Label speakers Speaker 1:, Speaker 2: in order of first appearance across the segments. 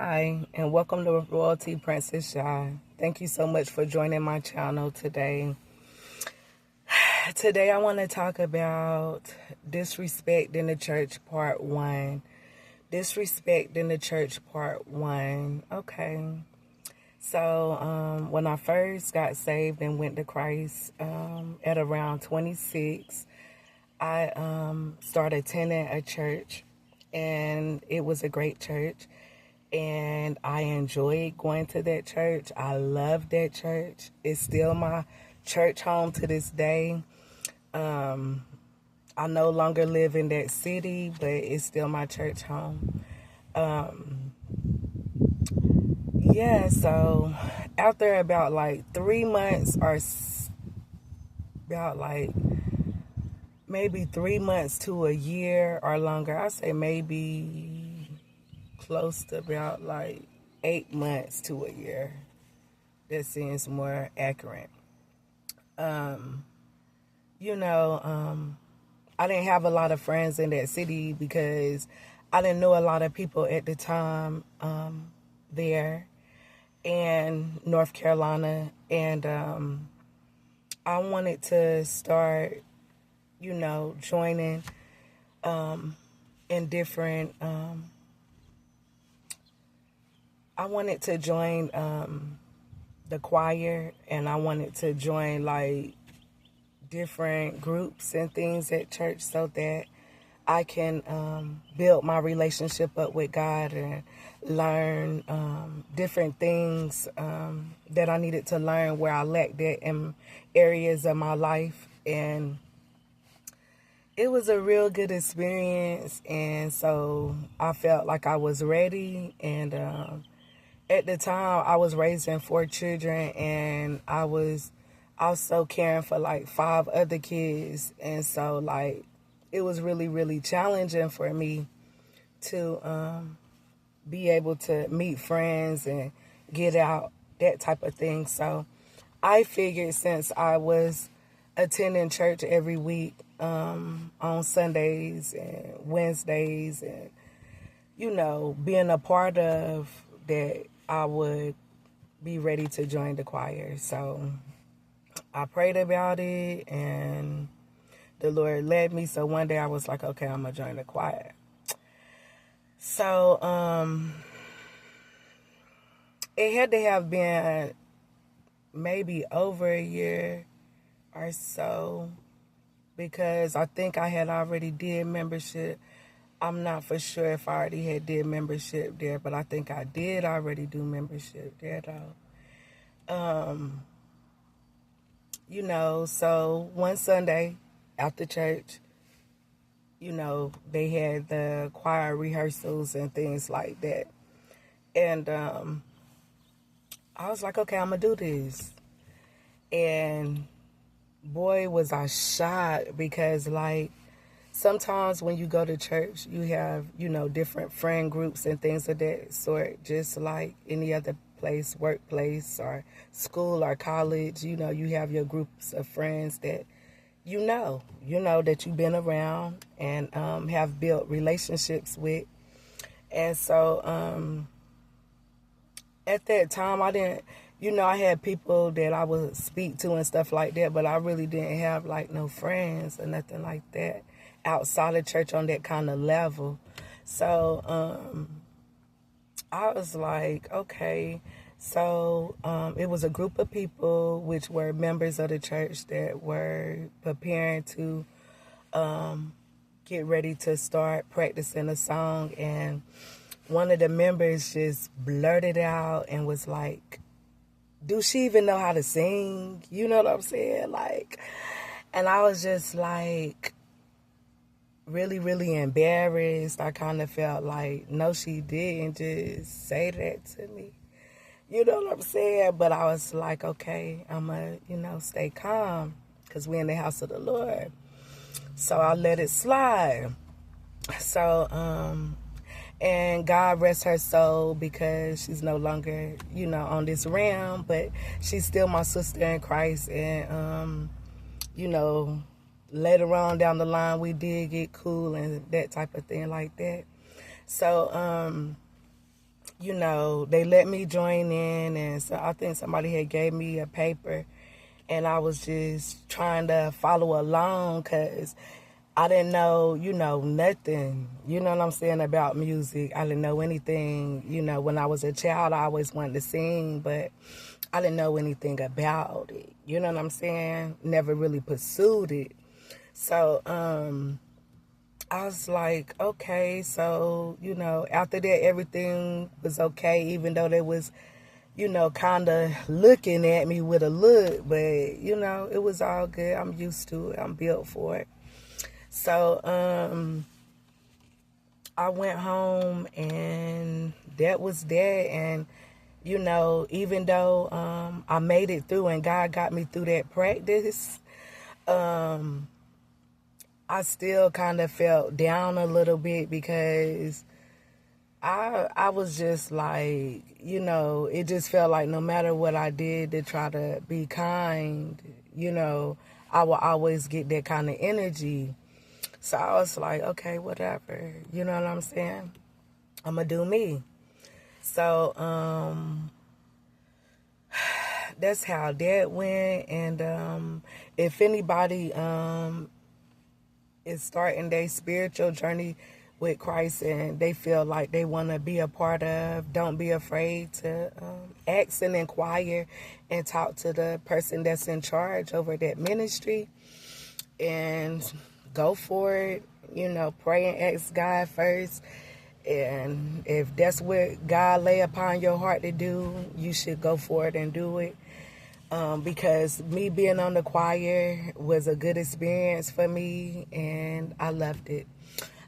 Speaker 1: Hi, and welcome to Royalty Princess Shy. Thank you so much for joining my channel today. Today, I want to talk about disrespect in the church, part one. Disrespect in the church, part one. Okay. So, when I first got saved and went to Christ at around 26, I started attending a church, and it was a great church. And I enjoyed going to that church. I love that church. It's still my church home to this day. I no longer live in that city, but it's still my church home. Yeah, so after about like 3 months or about like maybe 3 months to a year or longer, I say maybe close to about like 8 months to a year. That seems more accurate. You know, I didn't have a lot of friends in that city because I didn't know a lot of people at the time there in North Carolina. And I wanted to start, joining in different, I wanted to join the choir, and I wanted to join like different groups and things at church so that I can build my relationship up with God and learn different things that I needed to learn where I lacked it in areas of my life. And it was a real good experience, and so I felt like I was ready. And at the time, I was raising 4 children, and I was also caring for like 5 other kids. And so like it was really, really challenging for me to be able to meet friends and get out, that type of thing. So I figured, since I was attending church every week on Sundays and Wednesdays, and being a part of that, I would be ready to join the choir. So I prayed about it, and the Lord led me. So one day I was like, okay, I'm going to join the choir. So it had to have been maybe over a year or so, because I think I had already did membership. I'm not for sure if I already had did membership there, but I think I did already do membership there though. So one Sunday after church, they had the choir rehearsals and things like that. And I was like, okay, I'm going to do this. And boy, was I shocked, because like sometimes when you go to church, you have, different friend groups and things of that sort, just like any other place, workplace or school or college. You have your groups of friends that that you've been around and have built relationships with. And so at that time, I didn't, I had people that I would speak to and stuff like that, but I really didn't have like no friends or nothing like that outside of church on that kind of level. So I was like, okay. So it was a group of people which were members of the church that were preparing to get ready to start practicing a song. And one of the members just blurted out and was like, do she even know how to sing? You know what I'm saying? Like, and I was just like really, really embarrassed. I kind of felt like, no, she didn't just say that to me. You know what I'm saying? But I was like, okay, I'm going to, stay calm, because we're in the house of the Lord. So I let it slide. So, and God rest her soul, because she's no longer, on this realm, but she's still my sister in Christ. And, later on down the line, we did get cool and that type of thing like that. So, you know, they let me join in, and so I think somebody had gave me a paper, and I was just trying to follow along because I didn't know, you know, nothing, you know what I'm saying, about music. I didn't know anything, you know, when I was a child, I always wanted to sing, but I didn't know anything about it, you know what I'm saying? Never really pursued it. So, I was like, okay, so, you know, after that, everything was okay, even though they was, you know, kind of looking at me with a look, but, you know, it was all good. I'm used to it. I'm built for it. So, I went home and that was that. And, you know, even though, I made it through and God got me through that practice, I still kind of felt down a little bit because I was just like, you know, it just felt like no matter what I did to try to be kind, you know, I would always get that kind of energy. So I was like, okay, whatever. You know what I'm saying? I'm going to do me. So that's how that went. And if anybody is starting their spiritual journey with Christ and they feel like they want to be a part of, don't be afraid to ask and inquire and talk to the person that's in charge over that ministry and go for it. You know, pray and ask God first. And if that's what God lay upon your heart to do, you should go for it and do it. Because me being on the choir was a good experience for me, and I loved it.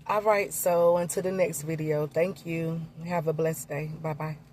Speaker 1: All right, so until the next video, thank you. Have a blessed day. Bye-bye.